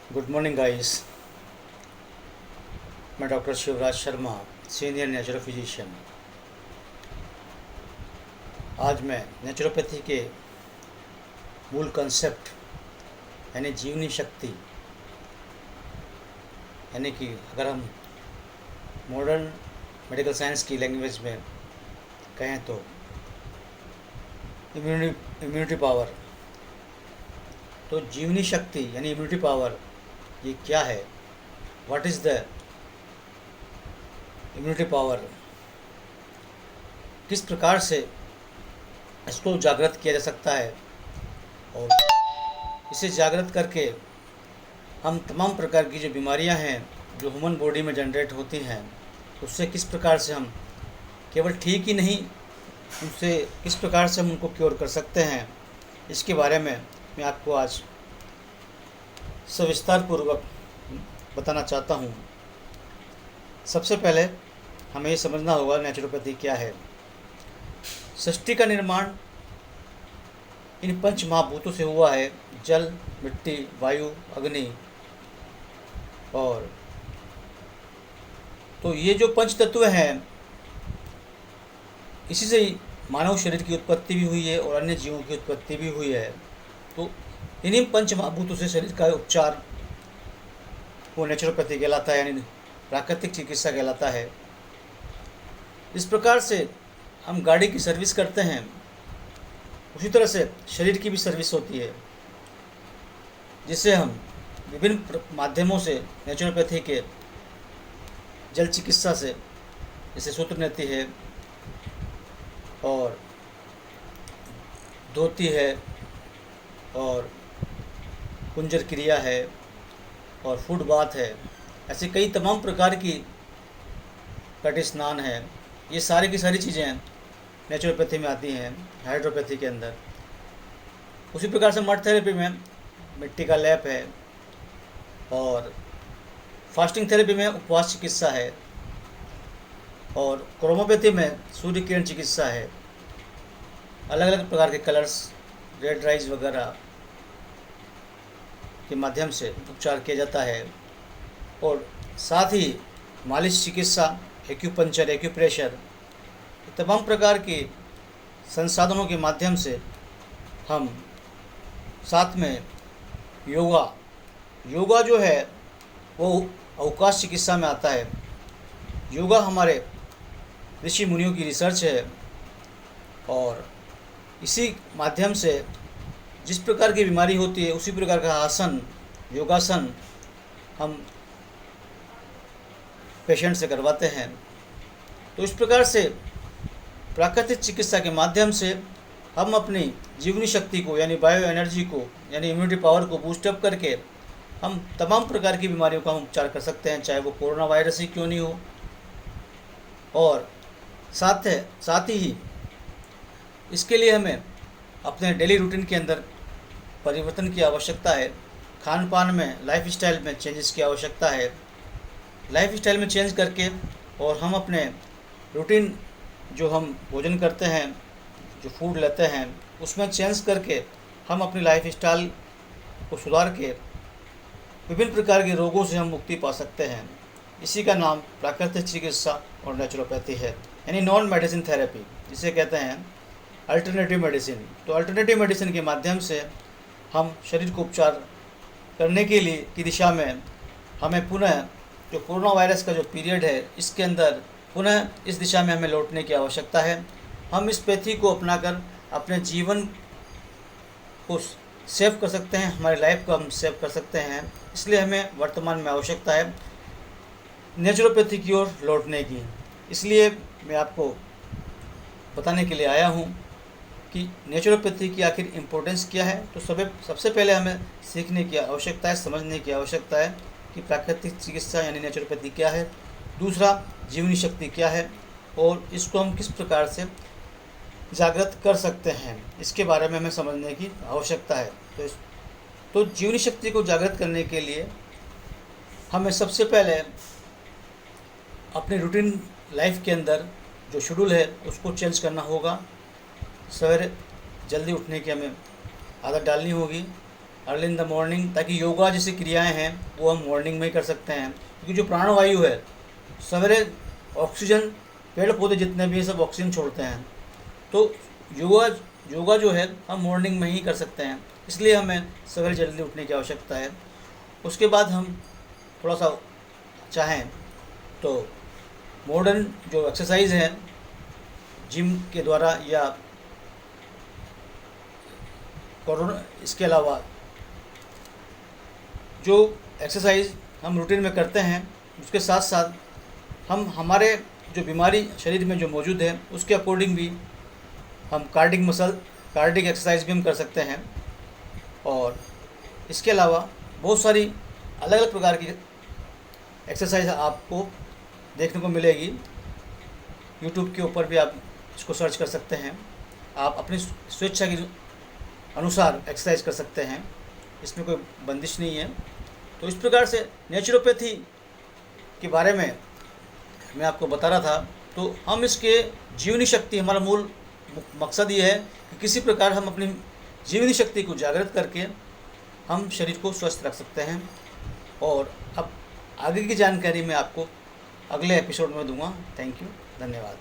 Good morning guys. मैं doctor Shivraj Sharma, senior naturo physician. आज मैं नेचुरोपैथी के मूल कंसेप्ट यानी जीवनी शक्ति, यानी कि अगर हम मॉडर्न मेडिकल साइंस की लैंग्वेज में कहें तो इम्यूनिटी पावर। तो जीवनी शक्ति यानी इम्यूनिटी पावर ये क्या है? What is the immunity power? किस प्रकार से इसको जागृत किया जा सकता है और इसे जागृत करके हम तमाम प्रकार की जो बीमारियां हैं जो ह्यूमन बॉडी में जनरेट होती हैं उससे किस प्रकार से हम केवल ठीक ही नहीं, उनसे किस प्रकार से हम उनको क्योर कर सकते हैं, इसके बारे में मैं आपको आज सविस्तार पूर्वक बताना चाहता हूँ। सबसे पहले हमें ये समझना होगा नेचुरोपैथी क्या है। सृष्टि का निर्माण इन पंच महाभूतों से हुआ है: जल, मिट्टी, वायु, अग्नि। और तो ये जो पंच तत्व हैं, इसी से ही मानव शरीर की उत्पत्ति भी हुई है और अन्य जीवों की उत्पत्ति भी हुई है। तो इन्हीं पंच महाभूतों से शरीर का उपचार वो नेचुरोपैथी कहलाता है, यानी प्राकृतिक चिकित्सा कहलाता है। इस प्रकार से हम गाड़ी की सर्विस करते हैं, उसी तरह से शरीर की भी सर्विस होती है, जिसे हम विभिन्न माध्यमों से नेचुरोपैथी के जल चिकित्सा से, जैसे सूत्र नीति है और धोती है और कुंजर क्रिया है और फूड बाथ है, ऐसे कई तमाम प्रकार की कट स्नान है। ये सारी की सारी चीज़ें नेचुरोपैथी में आती हैं, हाइड्रोपैथी के अंदर। उसी प्रकार से मड थेरेपी में मिट्टी का लेप है और फास्टिंग थेरेपी में उपवास चिकित्सा है और क्रोमोपैथी में सूर्य किरण चिकित्सा है। अलग अलग प्रकार के कलर्स, रेड राइज वगैरह के माध्यम से उपचार किया जाता है। और साथ ही मालिश चिकित्सा, एक्यूपंक्चर, एक्यूप्रेशर, तमाम प्रकार के संसाधनों के माध्यम से हम साथ में योगा जो है वो अवकाश चिकित्सा में आता है। योगा हमारे ऋषि मुनियों की रिसर्च है और इसी माध्यम से जिस प्रकार की बीमारी होती है उसी प्रकार का आसन, योगासन हम पेशेंट से करवाते हैं। तो इस प्रकार से प्राकृतिक चिकित्सा के माध्यम से हम अपनी जीवनी शक्ति को यानी बायो एनर्जी को यानी इम्यूनिटी पावर को बूस्टअप करके हम तमाम प्रकार की बीमारियों का हम उपचार कर सकते हैं, चाहे वो कोरोना वायरस ही क्यों नहीं हो। और साथ ही इसके लिए हमें अपने डेली रूटीन के अंदर परिवर्तन की आवश्यकता है। खान पान में, लाइफ स्टाइल में चेंजेस की आवश्यकता है। लाइफ स्टाइल में चेंज करके और हम अपने रूटीन जो हम भोजन करते हैं, जो फूड लेते हैं, उसमें चेंज करके हम अपनी लाइफ स्टाइल को सुधार के विभिन्न प्रकार के रोगों से हम मुक्ति पा सकते हैं। इसी का नाम प्राकृतिक चिकित्सा और नेचुरोपैथी है, यानी नॉन मेडिसिन थेरेपी, जिसे कहते हैं अल्टरनेटिव मेडिसिन। तो अल्टरनेटिव मेडिसिन के माध्यम से हम शरीर को उपचार करने के लिए की दिशा में हमें पुनः जो कोरोना वायरस का जो पीरियड है इसके अंदर पुनः इस दिशा में हमें लौटने की आवश्यकता है। हम इस पैथी को अपनाकर अपने जीवन को सेव कर सकते हैं, हमारी लाइफ को हम सेव कर सकते हैं। इसलिए हमें वर्तमान में आवश्यकता है नेचुरोपैथी की ओर लौटने की। इसलिए मैं आपको बताने के लिए आया हूँ कि नेचुरोपैथी की आखिर इम्पोर्टेंस क्या है। तो सबसे पहले हमें सीखने की आवश्यकता है, समझने की आवश्यकता है कि प्राकृतिक चिकित्सा यानी नेचुरोपैथी क्या है। दूसरा, जीवनी शक्ति क्या है और इसको हम किस प्रकार से जागृत कर सकते हैं, इसके बारे में हमें समझने की आवश्यकता है। तो जीवनी शक्ति को जागृत करने के लिए हमें सबसे पहले अपने रूटीन लाइफ के अंदर जो शेड्यूल है उसको चेंज करना होगा। सवेरे जल्दी उठने की हमें आदत डालनी होगी अर्ली इन द मॉर्निंग, ताकि योगा जैसी क्रियाएं हैं वो हम मॉर्निंग में ही कर सकते हैं। क्योंकि जो प्राणवायु है, सवेरे ऑक्सीजन, पेड़ पौधे जितने भी हैं सब ऑक्सीजन छोड़ते हैं, तो योगा जो है हम मॉर्निंग में ही कर सकते हैं। इसलिए हमें सवेरे जल्दी उठने की आवश्यकता है। उसके बाद हम थोड़ा सा चाहें तो मॉडर्न जो एक्सरसाइज है जिम के द्वारा या कोरोना, इसके अलावा जो एक्सरसाइज हम रूटीन में करते हैं उसके साथ साथ हम हमारे जो बीमारी शरीर में जो मौजूद है उसके अकॉर्डिंग भी हम कार्डिक एक्सरसाइज भी हम कर सकते हैं। और इसके अलावा बहुत सारी अलग अलग प्रकार की एक्सरसाइज आपको देखने को मिलेगी। यूट्यूब के ऊपर भी आप इसको सर्च कर सकते हैं। आप अपनी स्वेच्छा के अनुसार एक्सरसाइज कर सकते हैं, इसमें कोई बंदिश नहीं है। तो इस प्रकार से नेचुरोपैथी के बारे में मैं आपको बता रहा था। तो हम इसके जीवनी शक्ति, हमारा मूल मकसद ये है कि किसी प्रकार हम अपनी जीवनी शक्ति को जागृत करके हम शरीर को स्वस्थ रख सकते हैं। और अब आगे की जानकारी मैं आपको अगले एपिसोड में दूंगा। थैंक यू, धन्यवाद।